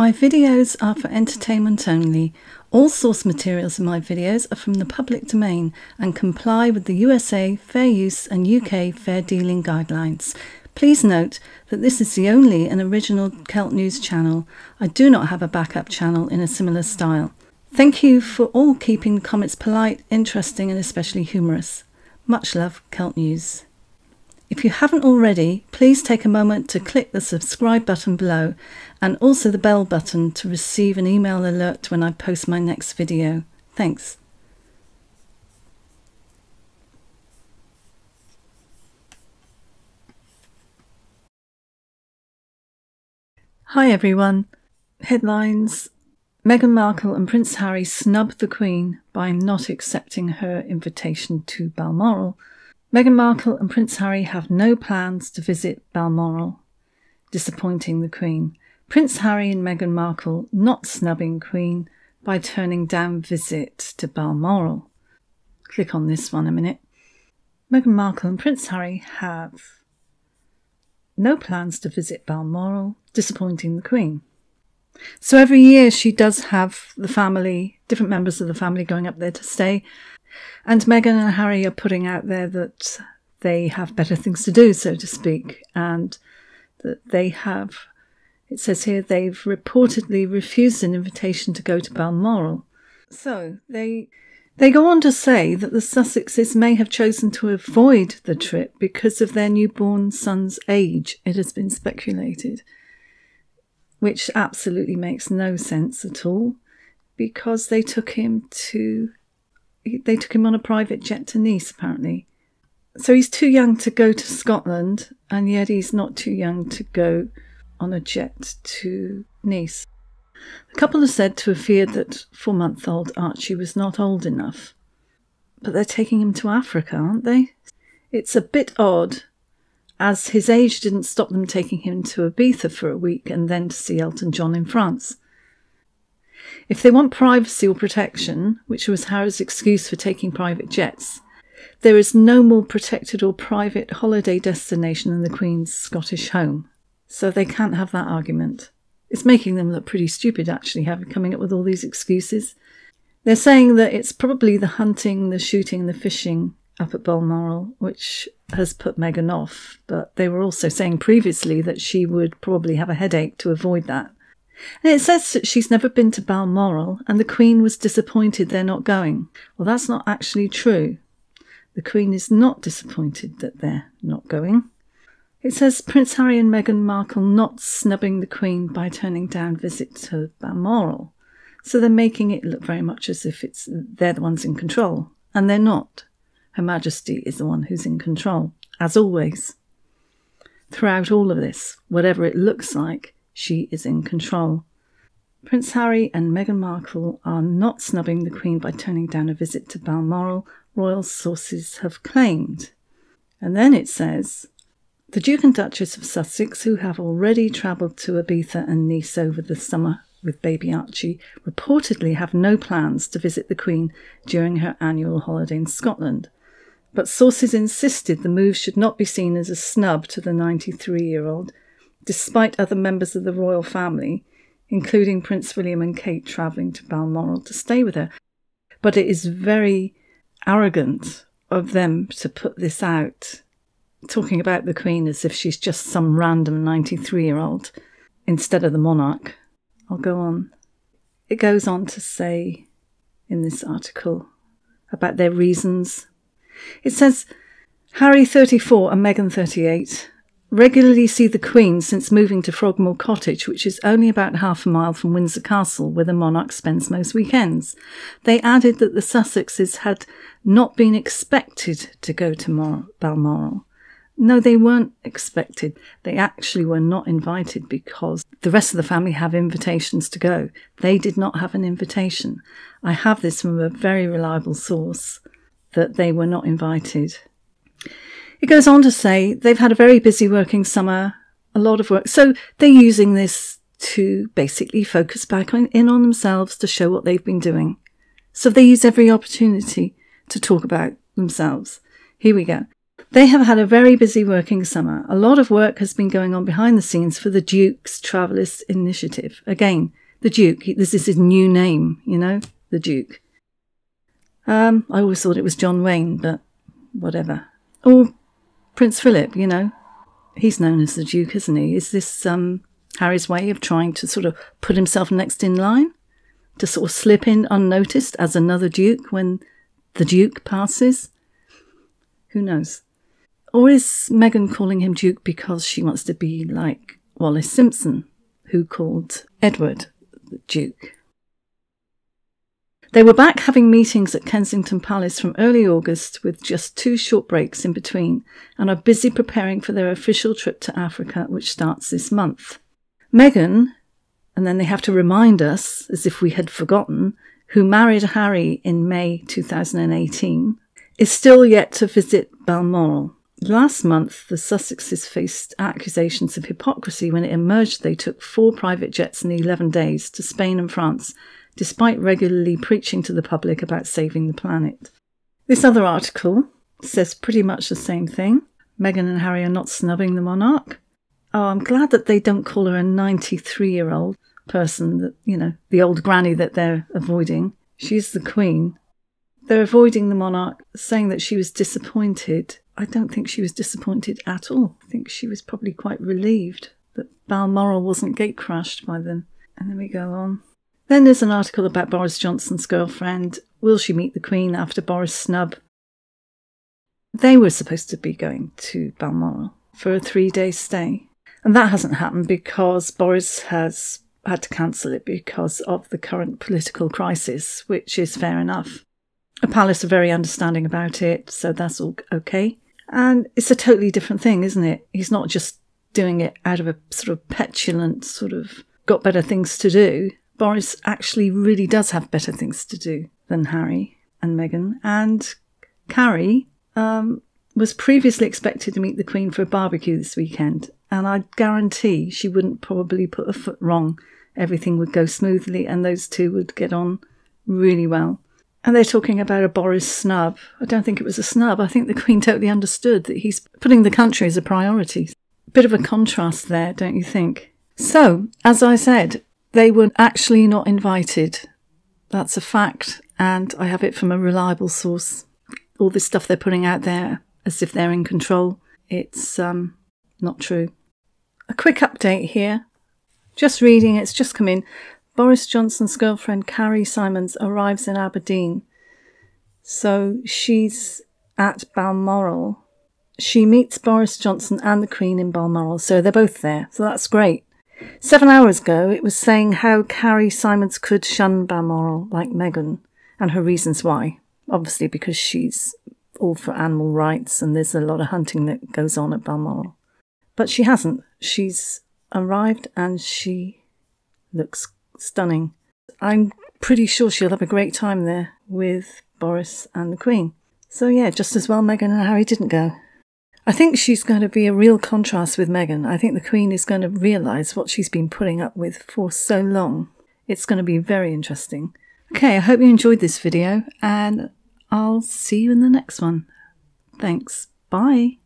My videos are for entertainment only. All source materials in my videos are from the public domain and comply with the USA Fair Use and UK Fair Dealing guidelines. Please note that this is the only and original Celt News channel. I do not have a backup channel in a similar style. Thank you for all keeping the comments polite, interesting and especially humorous. Much love, Celt News. If you haven't already, please take a moment to click the subscribe button below and also the bell button to receive an email alert when I post my next video. Thanks. Hi everyone. Headlines: Meghan Markle and Prince Harry snub the Queen by not accepting her invitation to Balmoral. Meghan Markle and Prince Harry have no plans to visit Balmoral, disappointing the Queen. Prince Harry and Meghan Markle not snubbing Queen by turning down visit to Balmoral. Click on this one a minute. Meghan Markle and Prince Harry have no plans to visit Balmoral, disappointing the Queen. So every year she does have the family, different members of the family going up there to stay. And Meghan and Harry are putting out there that they have better things to do, so to speak, and that they have, it says here, they've reportedly refused an invitation to go to Balmoral. So they go on to say that the Sussexes may have chosen to avoid the trip because of their newborn son's age, it has been speculated, which absolutely makes no sense at all, because they took him on a private jet to Nice, apparently. So he's too young to go to Scotland, and yet he's not too young to go on a jet to Nice. The couple are said to have feared that 4-month-old Archie was not old enough. But they're taking him to Africa, aren't they? It's a bit odd, as his age didn't stop them taking him to Ibiza for a week and then to see Elton John in France. If they want privacy or protection, which was Harry's excuse for taking private jets, there is no more protected or private holiday destination than the Queen's Scottish home. So they can't have that argument. It's making them look pretty stupid, actually, coming up with all these excuses. They're saying that it's probably the hunting, the shooting, the fishing up at Balmoral, which has put Meghan off. But they were also saying previously that she would probably have a headache to avoid that. And it says that she's never been to Balmoral and the Queen was disappointed they're not going. Well, that's not actually true. The Queen is not disappointed that they're not going. It says Prince Harry and Meghan Markle not snubbing the Queen by turning down visit to Balmoral. So they're making it look very much as if they're the ones in control. And they're not. Her Majesty is the one who's in control, as always. Throughout all of this, whatever it looks like, she is in control. Prince Harry and Meghan Markle are not snubbing the Queen by turning down a visit to Balmoral, royal sources have claimed. And then it says, the Duke and Duchess of Sussex, who have already travelled to Ibiza and Nice over the summer with baby Archie, reportedly have no plans to visit the Queen during her annual holiday in Scotland. But sources insisted the move should not be seen as a snub to the 93-year-old, despite other members of the royal family, including Prince William and Kate, travelling to Balmoral to stay with her. But it is very arrogant of them to put this out, talking about the Queen as if she's just some random 93-year-old instead of the monarch. I'll go on. It goes on to say in this article about their reasons. It says, Harry, 34, and Meghan, 38, regularly see the Queen since moving to Frogmore Cottage, which is only about half a mile from Windsor Castle, where the monarch spends most weekends. They added that the Sussexes had not been expected to go to Balmoral. No, they weren't expected. They actually were not invited because the rest of the family have invitations to go. They did not have an invitation. I have this from a very reliable source that they were not invited. It goes on to say they've had a very busy working summer, a lot of work. So they're using this to basically focus back in on themselves to show what they've been doing. So they use every opportunity to talk about themselves. Here we go. They have had a very busy working summer. A lot of work has been going on behind the scenes for the Duke's Traveller's Initiative. Again, the Duke, this is his new name, you know, the Duke. I always thought it was John Wayne, but whatever. Or Prince Philip, you know. He's known as the Duke, isn't he? Is this Harry's way of trying to sort of put himself next in line? To sort of slip in unnoticed as another Duke when the Duke passes? Who knows? Or is Meghan calling him Duke because she wants to be like Wallis Simpson, who called Edward the Duke? They were back having meetings at Kensington Palace from early August with just 2 short breaks in between, and are busy preparing for their official trip to Africa, which starts this month. Meghan, and then they have to remind us, as if we had forgotten, who married Harry in May 2018, is still yet to visit Balmoral. Last month, the Sussexes faced accusations of hypocrisy when it emerged they took 4 private jets in 11 days to Spain and France, despite regularly preaching to the public about saving the planet. This other article says pretty much the same thing. Meghan and Harry are not snubbing the monarch. Oh, I'm glad that they don't call her a 93-year-old person, that, you know, the old granny that they're avoiding. She's the Queen. They're avoiding the monarch, saying that she was disappointed. I don't think she was disappointed at all. I think she was probably quite relieved that Balmoral wasn't gate-crashed by them. And then we go on. Then there's an article about Boris Johnson's girlfriend. Will she meet the Queen after Boris' snub? They were supposed to be going to Balmoral for a 3-day stay. And that hasn't happened because Boris has had to cancel it because of the current political crisis, which is fair enough. The palace are very understanding about it, so that's all okay. And it's a totally different thing, isn't it? He's not just doing it out of a sort of petulant, sort of got better things to do. Boris actually really does have better things to do than Harry and Meghan. And Carrie was previously expected to meet the Queen for a barbecue this weekend. And I guarantee she wouldn't probably put a foot wrong. Everything would go smoothly and those two would get on really well. And they're talking about a Boris snub. I don't think it was a snub. I think the Queen totally understood that he's putting the country as a priority. Bit of a contrast there, don't you think? So, as I said, they were actually not invited. That's a fact. And I have it from a reliable source. All this stuff they're putting out there as if they're in control. It's not true. A quick update here. Just reading, it's just come in. Boris Johnson's girlfriend Carrie Simons arrives in Aberdeen. So she's at Balmoral. She meets Boris Johnson and the Queen in Balmoral, so they're both there. So that's great. 7 hours ago, it was saying how Carrie Simons could shun Balmoral like Meghan, and her reasons why. Obviously because she's all for animal rights and there's a lot of hunting that goes on at Balmoral. But she hasn't. She's arrived and she looks stunning. I'm pretty sure she'll have a great time there with Boris and the Queen. So yeah, just as well Meghan and Harry didn't go. I think she's going to be a real contrast with Meghan. I think the Queen is going to realise what she's been putting up with for so long. It's going to be very interesting. Okay, I hope you enjoyed this video and I'll see you in the next one. Thanks. Bye.